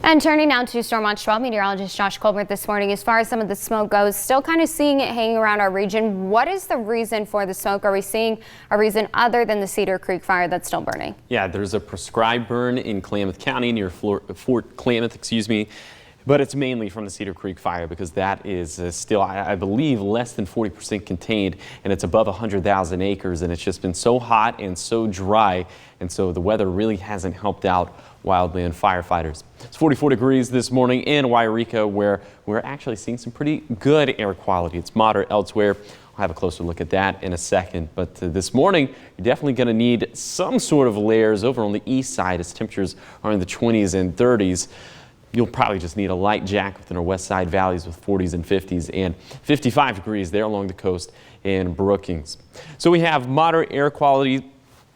And turning now to Storm Watch 12, meteorologist Josh Colbert this morning. As far as some of the smoke goes, still kind of seeing it hanging around our region. What is the reason for the smoke? Are we seeing a reason other than the Cedar Creek fire that's still burning? Yeah, there's a prescribed burn in Klamath County near Fort Klamath, but it's mainly from the Cedar Creek fire because that is still, I believe, less than 40% contained, and it's above 100,000 acres, and it's just been so hot and so dry, and so the weather really hasn't helped out wildland firefighters. It's 44 degrees this morning in Wairika, where we're actually seeing some pretty good air quality. It's moderate elsewhere. I'll have a closer look at that in a second. But this morning, you're definitely going to need some sort of layers over on the east side as temperatures are in the 20s and 30s. You'll probably just need a light jacket within our west side valleys with 40s and 50s and 55 degrees there along the coast in Brookings. So we have moderate air quality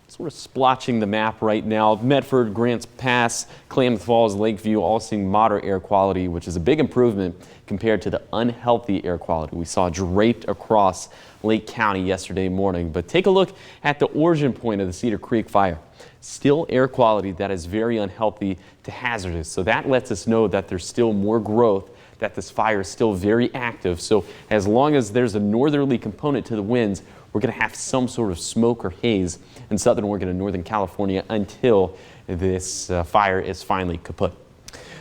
sort of splotching the map right now. Medford, Grants Pass, Klamath Falls, Lakeview all seeing moderate air quality, which is a big improvement compared to the unhealthy air quality we saw draped across Lake County yesterday morning. But take a look at the origin point of the Cedar Creek fire. Still air quality that is very unhealthy to hazardous. So that lets us know that there's still more growth, that this fire is still very active. So as long as there's a northerly component to the winds, we're going to have some sort of smoke or haze in southern Oregon and northern California until this fire is finally kaput.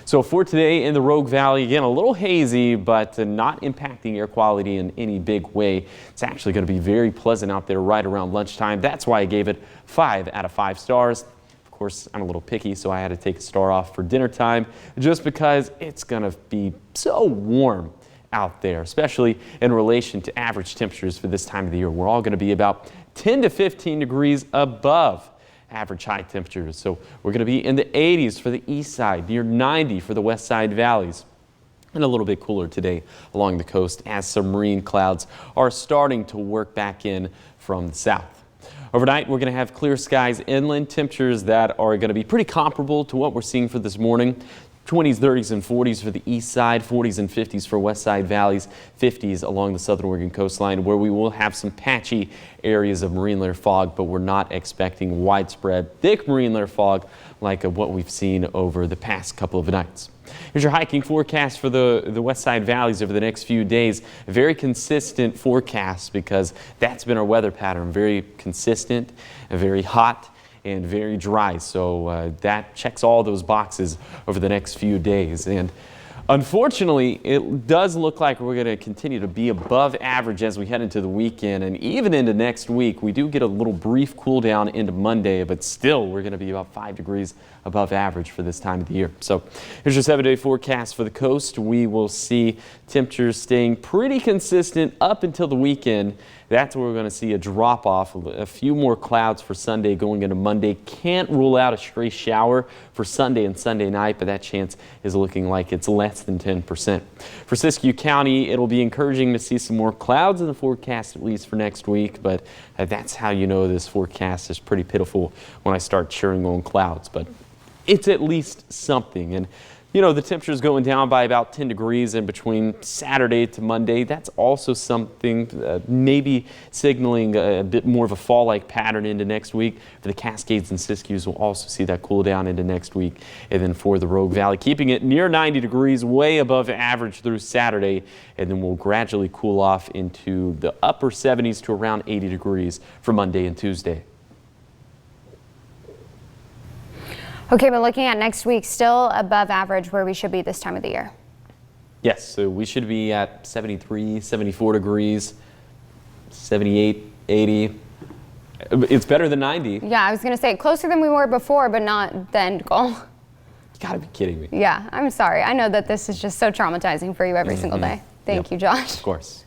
So for today in the Rogue Valley, again, a little hazy, but not impacting air quality in any big way. It's actually going to be very pleasant out there right around lunchtime. That's why I gave it 5 out of 5 stars. Of course, I'm a little picky, so I had to take a star off for dinner time just because it's going to be so warm out there, especially in relation to average temperatures for this time of the year. We're all going to be about 10 to 15 degrees above average high temperatures. So we're going to be in the 80s for the east side, near 90 for the west side valleys, and a little bit cooler today along the coast as some marine clouds are starting to work back in from the south. Overnight, we're going to have clear skies inland, temperatures that are going to be pretty comparable to what we're seeing for this morning. 20s, 30s, and 40s for the east side, 40s and 50s for west side valleys, 50s along the southern Oregon coastline, where we will have some patchy areas of marine layer fog, but we're not expecting widespread thick marine layer fog like what we've seen over the past couple of nights. Here's your hiking forecast for the west side valleys over the next few days. A very consistent forecast because that's been our weather pattern. Very consistent, very hot, and very dry. So that checks all those boxes over the next few days. And unfortunately, it does look like we're going to continue to be above average as we head into the weekend and even into next week. We do get a little brief cool down into Monday, but still we're going to be about 5 degrees above average for this time of the year. So here's your 7-day forecast for the coast. We will see temperatures staying pretty consistent up until the weekend. That's where we're going to see a drop off, a few more clouds for Sunday going into Monday. Can't rule out a stray shower for Sunday and Sunday night, but that chance is looking like it's less than 10%. For Siskiyou County, it'll be encouraging to see some more clouds in the forecast, at least for next week, but that's how you know this forecast is pretty pitiful when I start cheering on clouds. But it's at least something. And you know, the temperature is going down by about 10 degrees in between Saturday to Monday. That's also something maybe signaling a bit more of a fall-like pattern into next week. For the Cascades and Siskiyous, we'll also see that cool down into next week. And then for the Rogue Valley, keeping it near 90 degrees, way above average through Saturday. And then we'll gradually cool off into the upper 70s to around 80 degrees for Monday and Tuesday. Okay, but looking at next week, still above average where we should be this time of the year. Yes, so we should be at 73, 74 degrees, 78, 80. It's better than 90. Yeah, I was going to say closer than we were before, but not the end goal. You gotta be kidding me. Yeah, I'm sorry. I know that this is just so traumatizing for you every single day. Thank you, Josh. Of course.